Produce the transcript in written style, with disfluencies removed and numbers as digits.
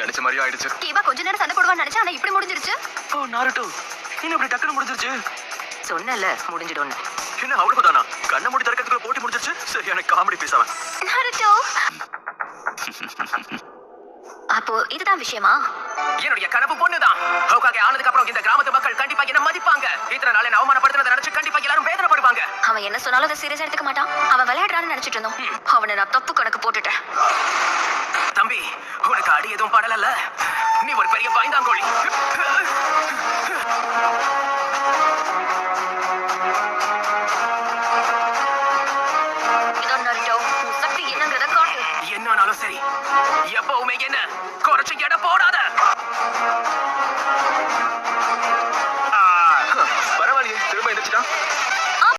நினைச்ச மாதிரி ஆயிடுச்சு. கீபா கொஞ்ச நேரம் சண்டை போடுவான்னு நினைச்சா ஆனா இப்படி முடிஞ்சிருச்சு. ஓ நாருட்டோ, இன்னும் இப்படி டக்குன்னு முடிஞ்சிருச்சு. சொன்னல முடிஞ்சிடும்னு. என்ன அவ்வளவுதானா? கண்ண மூடி திறக்கிறதுக்குள்ள போட்டி முடிஞ்சிருச்சு. சரியான காமெடி பீஸ் அவன். நாருட்டோ. அப்போ இதுதான் விஷயமா? என்னுடைய கனவு பொண்ணுதான். ஹோகாகே ஆனதுக்கு அப்புறம் இந்த கிராமத்து மக்கள் கண்டிப்பா என்ன மதிப்பாங்க. இத்தனை நாள் என்ன அவமானப்படுத்தினதை நினைச்சு கண்டிப்பா எல்லாரும் வேதனைப்படுவாங்க. அவன் என்ன சொன்னாலும் அதை சீரியஸா எடுத்துக்க மாட்டான். அவன் விளையாடுறான்னு நினைச்சிட்டு இருந்தோம். அவனை நான் தப்பு கணக்கு போட்டுட்டேன். தம்பி, உனக்கு அடி எதுவும் படலல்ல? நீ ஒரு பெரிய பயந்தாங்கோழி. இதோ நாருட்டோ, உன் சக்தி என்னங்கறத காட்டு. என்னானாலும் சரி, எப்பவுமே என்ன குறைச்சு எடை போடாத.